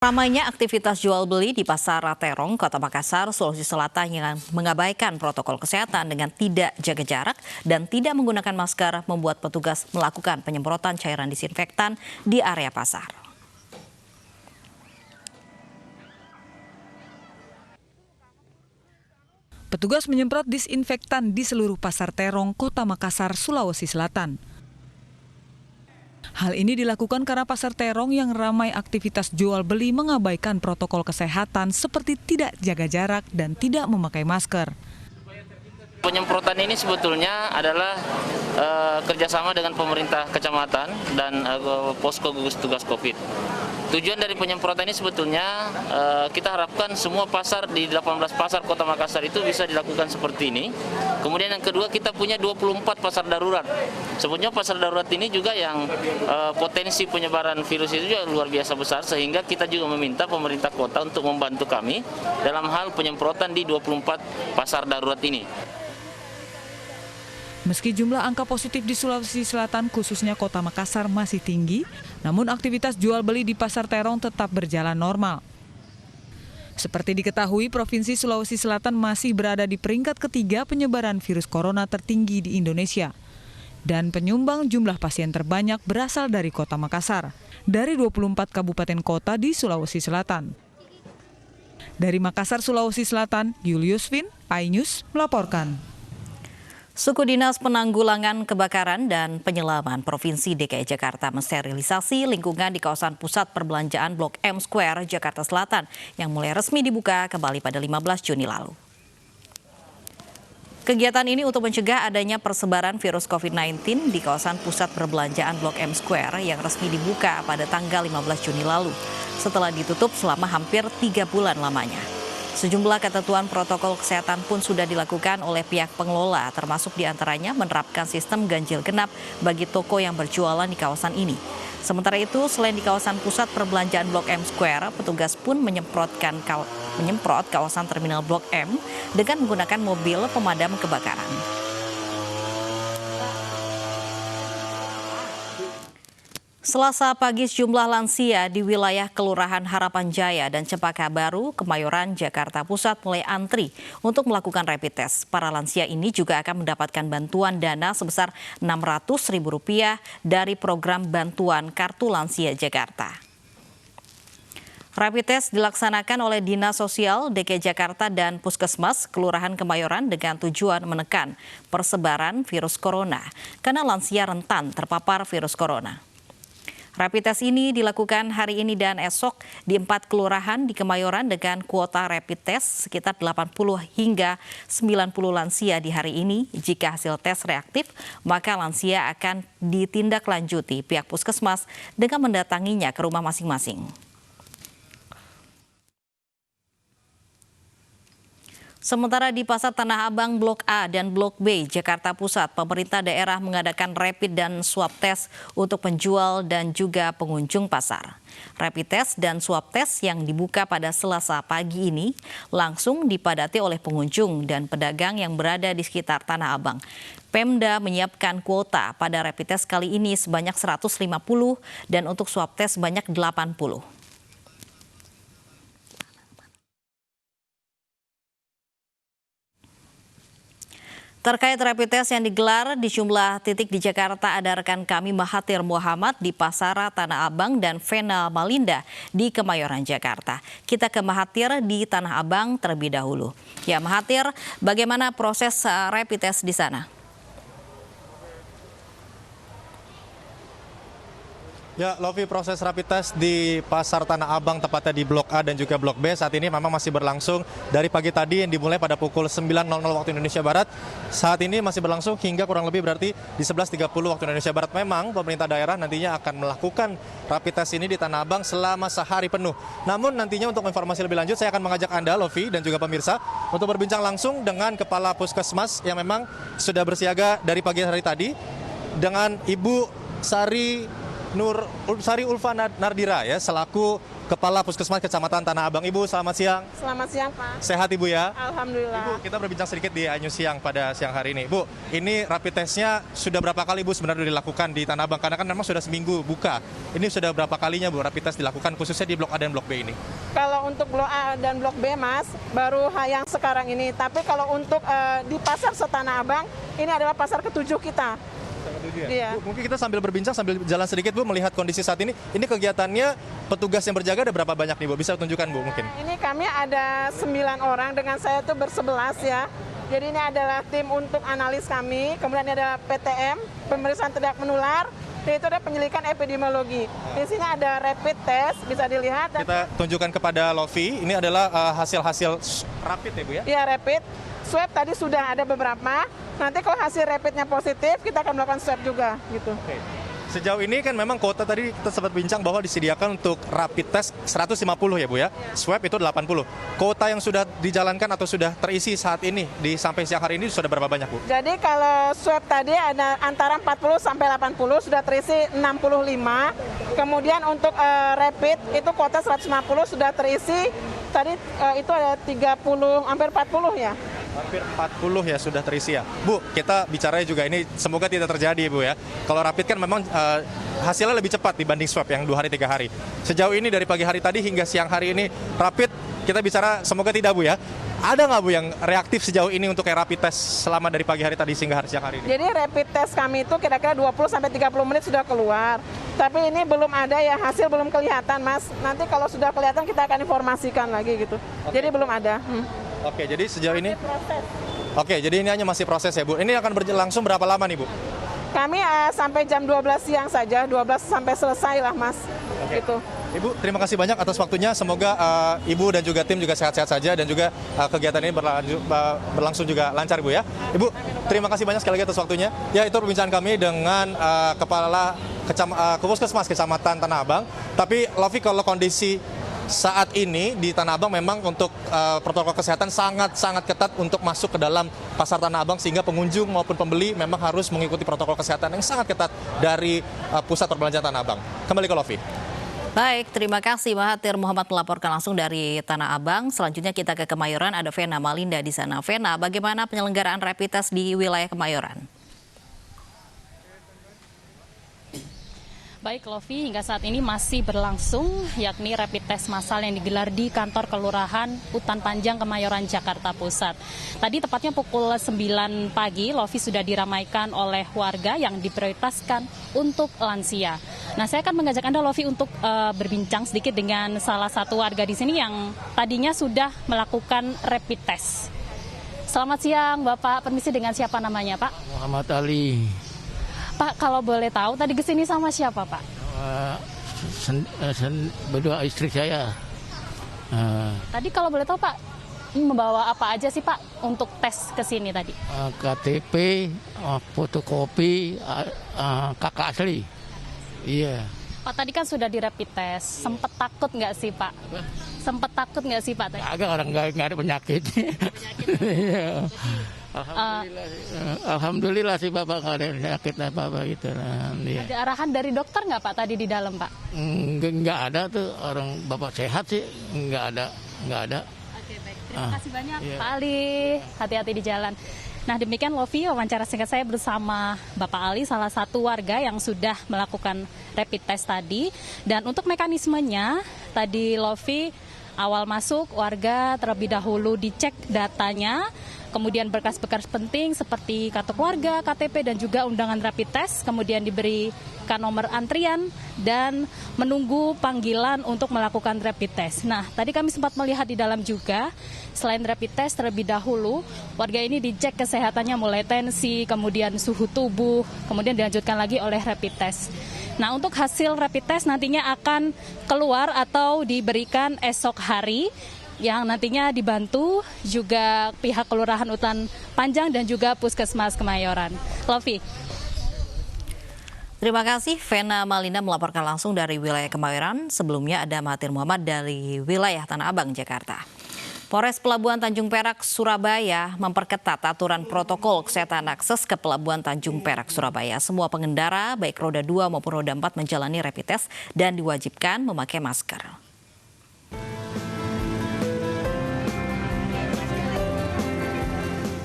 Ramainya aktivitas jual beli di Pasar Terong, Kota Makassar, Sulawesi Selatan yang mengabaikan protokol kesehatan dengan tidak jaga jarak dan tidak menggunakan masker membuat petugas melakukan penyemprotan cairan disinfektan di area pasar. Petugas menyemprot disinfektan di seluruh Pasar Terong, Kota Makassar, Sulawesi Selatan. Hal ini dilakukan karena Pasar Terong yang ramai aktivitas jual beli mengabaikan protokol kesehatan seperti tidak jaga jarak dan tidak memakai masker. Penyemprotan ini sebetulnya adalah kerjasama dengan pemerintah kecamatan dan posko gugus tugas COVID. Tujuan dari penyemprotan ini sebetulnya kita harapkan semua pasar di 18 pasar Kota Makassar itu bisa dilakukan seperti ini. Kemudian yang kedua, kita punya 24 pasar darurat. Sebetulnya pasar darurat ini juga yang potensi penyebaran virus itu juga luar biasa besar, sehingga kita juga meminta pemerintah kota untuk membantu kami dalam hal penyemprotan di 24 pasar darurat ini. Meski jumlah angka positif di Sulawesi Selatan khususnya Kota Makassar masih tinggi, namun aktivitas jual beli di Pasar Terong tetap berjalan normal. Seperti diketahui, Provinsi Sulawesi Selatan masih berada di peringkat ketiga penyebaran virus corona tertinggi di Indonesia. Dan penyumbang jumlah pasien terbanyak berasal dari Kota Makassar, dari 24 kabupaten kota di Sulawesi Selatan. Dari Makassar, Sulawesi Selatan, Julius Vin, iNews melaporkan. Suku Dinas Penanggulangan Kebakaran dan Penyelaman Provinsi DKI Jakarta mensterilisasi lingkungan di kawasan pusat perbelanjaan Blok M Square, Jakarta Selatan yang mulai resmi dibuka kembali pada 15 Juni lalu. Kegiatan ini untuk mencegah adanya persebaran virus COVID-19 di kawasan pusat perbelanjaan Blok M Square yang resmi dibuka pada tanggal 15 Juni lalu, setelah ditutup selama hampir 3 bulan lamanya. Sejumlah ketentuan protokol kesehatan pun sudah dilakukan oleh pihak pengelola, termasuk diantaranya menerapkan sistem ganjil genap bagi toko yang berjualan di kawasan ini. Sementara itu, selain di kawasan pusat perbelanjaan Blok M Square, petugas pun menyemprot kawasan terminal Blok M dengan menggunakan mobil pemadam kebakaran. Selasa pagi sejumlah lansia di wilayah Kelurahan Harapan Jaya dan Cempaka Baru, Kemayoran, Jakarta Pusat mulai antri untuk melakukan rapid test. Para lansia ini juga akan mendapatkan bantuan dana sebesar Rp600.000 dari program bantuan Kartu Lansia Jakarta. Rapid test dilaksanakan oleh Dinas Sosial DKI Jakarta dan Puskesmas Kelurahan Kemayoran dengan tujuan menekan persebaran virus corona karena lansia rentan terpapar virus corona. Rapid test ini dilakukan hari ini dan esok di 4 kelurahan di Kemayoran dengan kuota rapid test sekitar 80 hingga 90 lansia di hari ini. Jika hasil tes reaktif, maka lansia akan ditindaklanjuti pihak puskesmas dengan mendatanginya ke rumah masing-masing. Sementara di Pasar Tanah Abang Blok A dan Blok B, Jakarta Pusat, pemerintah daerah mengadakan rapid dan swab test untuk penjual dan juga pengunjung pasar. Rapid test dan swab test yang dibuka pada Selasa pagi ini langsung dipadati oleh pengunjung dan pedagang yang berada di sekitar Tanah Abang. Pemda menyiapkan kuota pada rapid test kali ini sebanyak 150 dan untuk swab test sebanyak 80. Terkait rapid test yang digelar di sejumlah titik di Jakarta, ada rekan kami Mahathir Muhammad di Pasar Tanah Abang dan Vena Malinda di Kemayoran, Jakarta. Kita ke Mahathir di Tanah Abang terlebih dahulu. Ya Mahathir, bagaimana proses rapid test di sana? Ya, Lovi, proses rapid test di Pasar Tanah Abang tepatnya di Blok A dan juga Blok B saat ini memang masih berlangsung dari pagi tadi yang dimulai pada pukul 9.00 waktu Indonesia Barat. Saat ini masih berlangsung hingga kurang lebih berarti di 11.30 waktu Indonesia Barat. Memang pemerintah daerah nantinya akan melakukan rapid test ini di Tanah Abang selama sehari penuh. Namun nantinya untuk informasi lebih lanjut saya akan mengajak Anda, Lovi, dan juga pemirsa untuk berbincang langsung dengan Kepala Puskesmas yang memang sudah bersiaga dari pagi hari tadi dengan Ibu Sari Ulfa Nardira ya, selaku Kepala Puskesmas Kecamatan Tanah Abang. Ibu, selamat siang. Selamat siang, Pak. Sehat Ibu ya? Alhamdulillah. Ibu, kita berbincang sedikit di News Siang pada siang hari ini. Bu, ini rapid testnya sudah berapa kali Bu sebenarnya dilakukan di Tanah Abang? Karena kan memang sudah seminggu buka. Ini sudah berapa kalinya Bu rapid test dilakukan khususnya di Blok A dan Blok B ini? Kalau untuk Blok A dan Blok B, Mas, baru yang sekarang ini. Tapi kalau untuk di Pasar Tanah Abang, ini adalah pasar ke-7 kita. Iya. Bu, mungkin kita sambil berbincang, sambil jalan sedikit Bu, melihat kondisi saat ini. Ini kegiatannya, petugas yang berjaga ada berapa banyak nih Bu? Bisa tunjukkan Bu mungkin? Ini kami ada 9 orang, dengan saya itu bersebelas ya. Jadi ini adalah tim untuk analis kami, kemudian ini ada PTM, pemeriksaan tidak menular, dan itu ada penyelidikan epidemiologi. Di sini ada rapid test, bisa dilihat. Kita tunjukkan kepada Lofi, ini adalah hasil-hasil rapid ya Bu ya? Iya, rapid. Swab tadi sudah ada beberapa. Nanti kalau hasil rapidnya positif, kita akan melakukan swab juga, gitu. Oke. Sejauh ini kan memang kuota tadi kita sempat bincang bahwa disediakan untuk rapid test 150 ya Bu ya? Swab itu 80. Kuota yang sudah dijalankan atau sudah terisi saat ini sampai siang hari ini sudah berapa banyak Bu? Jadi kalau swab tadi ada antara 40 sampai 80, sudah terisi 65. Kemudian untuk rapid itu kuota 150 sudah terisi. Tadi itu ada 30, hampir 40 ya. Hampir 40 ya sudah terisi ya. Bu, kita bicara juga ini semoga tidak terjadi Bu ya. Kalau rapid kan memang hasilnya lebih cepat dibanding swab yang 2 hari 3 hari. Sejauh ini dari pagi hari tadi hingga siang hari ini rapid kita bicara semoga tidak Bu ya. Ada nggak Bu yang reaktif sejauh ini untuk rapid test selama dari pagi hari tadi hingga siang hari ini? Jadi rapid test kami itu kira-kira 20 sampai 30 menit sudah keluar. Tapi ini belum ada ya, hasil belum kelihatan Mas. Nanti kalau sudah kelihatan kita akan informasikan lagi gitu. Jadi belum ada. Oke, jadi sejauh ini Oke, jadi ini hanya masih proses ya Bu. Ini akan berlangsung berapa lama nih Bu? Kami sampai jam 12 siang saja, 12 sampai selesai lah Mas. Gitu. Ibu, terima kasih banyak atas waktunya. Semoga Ibu dan juga tim juga sehat-sehat saja dan juga kegiatan ini berlangsung juga lancar Bu ya. Ibu, terima kasih banyak sekali lagi atas waktunya. Ya, itu perbincangan kami dengan Kepala Puskesmas Kecamatan Tanah Abang. Tapi Lofi, kalau kondisi saat ini di Tanah Abang memang untuk protokol kesehatan sangat-sangat ketat untuk masuk ke dalam pasar Tanah Abang sehingga pengunjung maupun pembeli memang harus mengikuti protokol kesehatan yang sangat ketat dari pusat perbelanjaan Tanah Abang. Kembali ke Lofi. Baik, terima kasih Mahathir Muhammad melaporkan langsung dari Tanah Abang. Selanjutnya kita ke Kemayoran, ada Vena Malinda di sana. Vena, bagaimana penyelenggaraan rapid test di wilayah Kemayoran? Baik Lofi, hingga saat ini masih berlangsung, yakni rapid test massal yang digelar di kantor Kelurahan Utan Panjang, Kemayoran, Jakarta Pusat. Tadi tepatnya pukul 9 pagi, Lofi sudah diramaikan oleh warga yang diprioritaskan untuk lansia. Nah, saya akan mengajak Anda, Lofi, untuk berbincang sedikit dengan salah satu warga di sini yang tadinya sudah melakukan rapid test. Selamat siang, Bapak. Permisi, dengan siapa namanya, Pak? Muhammad Ali. Pak, kalau boleh tahu, tadi kesini sama siapa, Pak? Berdua istri saya. Tadi kalau boleh tahu, Pak, membawa apa aja sih, Pak, untuk tes ke sini tadi? KTP, fotokopi, kakak asli. Iya. Pak, tadi kan sudah di rapid test. Sempet takut nggak sih, Pak? Sempet takut nggak sih, Pak? Agak orang nggak ada penyakit. Iya. Alhamdulillah sih Bapak nggak ada penyakit apa-apa gitu. Iya. Ada arahan dari dokter nggak, Pak, tadi di dalam, Pak? Nggak ada tuh, orang Bapak sehat sih, nggak ada. Oke, baik. Terima kasih banyak, Pak Ali. Hati-hati di jalan. Nah, demikian Lofi, wawancara singkat saya bersama Bapak Ali, salah satu warga yang sudah melakukan rapid test tadi. Dan untuk mekanismenya, tadi Lofi, awal masuk warga terlebih dahulu dicek datanya, kemudian berkas-berkas penting seperti kartu keluarga, KTP, dan juga undangan rapid test, kemudian diberikan nomor antrian dan menunggu panggilan untuk melakukan rapid test. Nah, tadi kami sempat melihat di dalam juga, selain rapid test terlebih dahulu, warga ini dicek kesehatannya mulai tensi, kemudian suhu tubuh, kemudian dilanjutkan lagi oleh rapid test. Nah, untuk hasil rapid test nantinya akan keluar atau diberikan esok hari, yang nantinya dibantu juga pihak Kelurahan Utan Panjang dan juga Puskesmas Kemayoran. Lofi. Terima kasih, Vena Malinda melaporkan langsung dari wilayah Kemayoran. Sebelumnya ada Mahathir Muhammad dari wilayah Tanah Abang, Jakarta. Polres Pelabuhan Tanjung Perak, Surabaya memperketat aturan protokol kesehatan akses ke Pelabuhan Tanjung Perak, Surabaya. Semua pengendara, baik roda 2 maupun roda 4 menjalani rapid test dan diwajibkan memakai masker.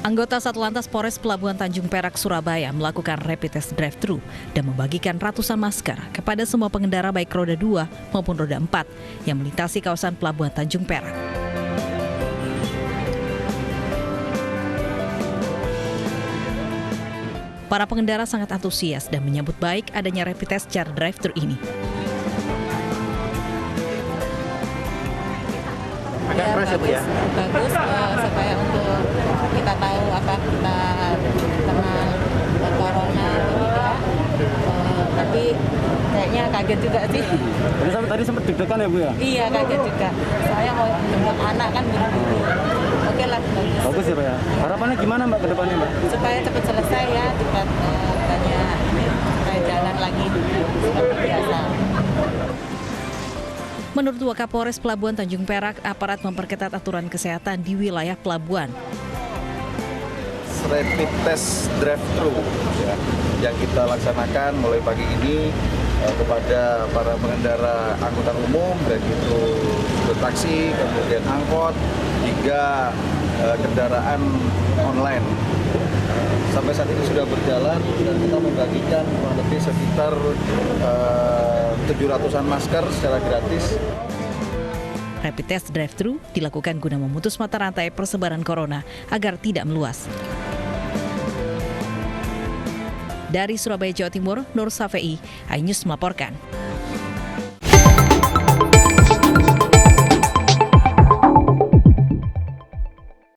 Anggota Satlantas Polres Pelabuhan Tanjung Perak, Surabaya melakukan rapid test drive-thru dan membagikan ratusan masker kepada semua pengendara baik roda 2 maupun roda 4 yang melintasi kawasan Pelabuhan Tanjung Perak. Para pengendara sangat antusias dan menyambut baik adanya rapid test secara drive-thru ini. Agak keras ya Bu ya? Bagus supaya untuk kita tahu apa kita kena corona atau tidak. Tapi kayaknya kaget juga sih. Tadi sempat deg-degan ya Bu ya? Iya, kaget juga. Saya mau jemput anak kan buru-buru. Oke lah, bagus. Bagus ya Pak ya? Harapannya gimana Mbak ke depannya Mbak? Supaya cepat selesai ya, cepat banyak supaya jalan lagi seperti biasa. Menurut Wakapolres Pelabuhan Tanjung Perak, aparat memperketat aturan kesehatan di wilayah pelabuhan. Rapid test drive-thru ya, yang kita laksanakan mulai pagi ini kepada para pengendara angkutan umum, baik itu taksi, kemudian angkot, hingga kendaraan online. Sampai saat ini sudah berjalan dan kita membagikan kurang lebih sekitar 700-an masker secara gratis. Rapid test drive-thru dilakukan guna memutus mata rantai persebaran corona agar tidak meluas. Dari Surabaya, Jawa Timur, Nur Safei, iNews melaporkan.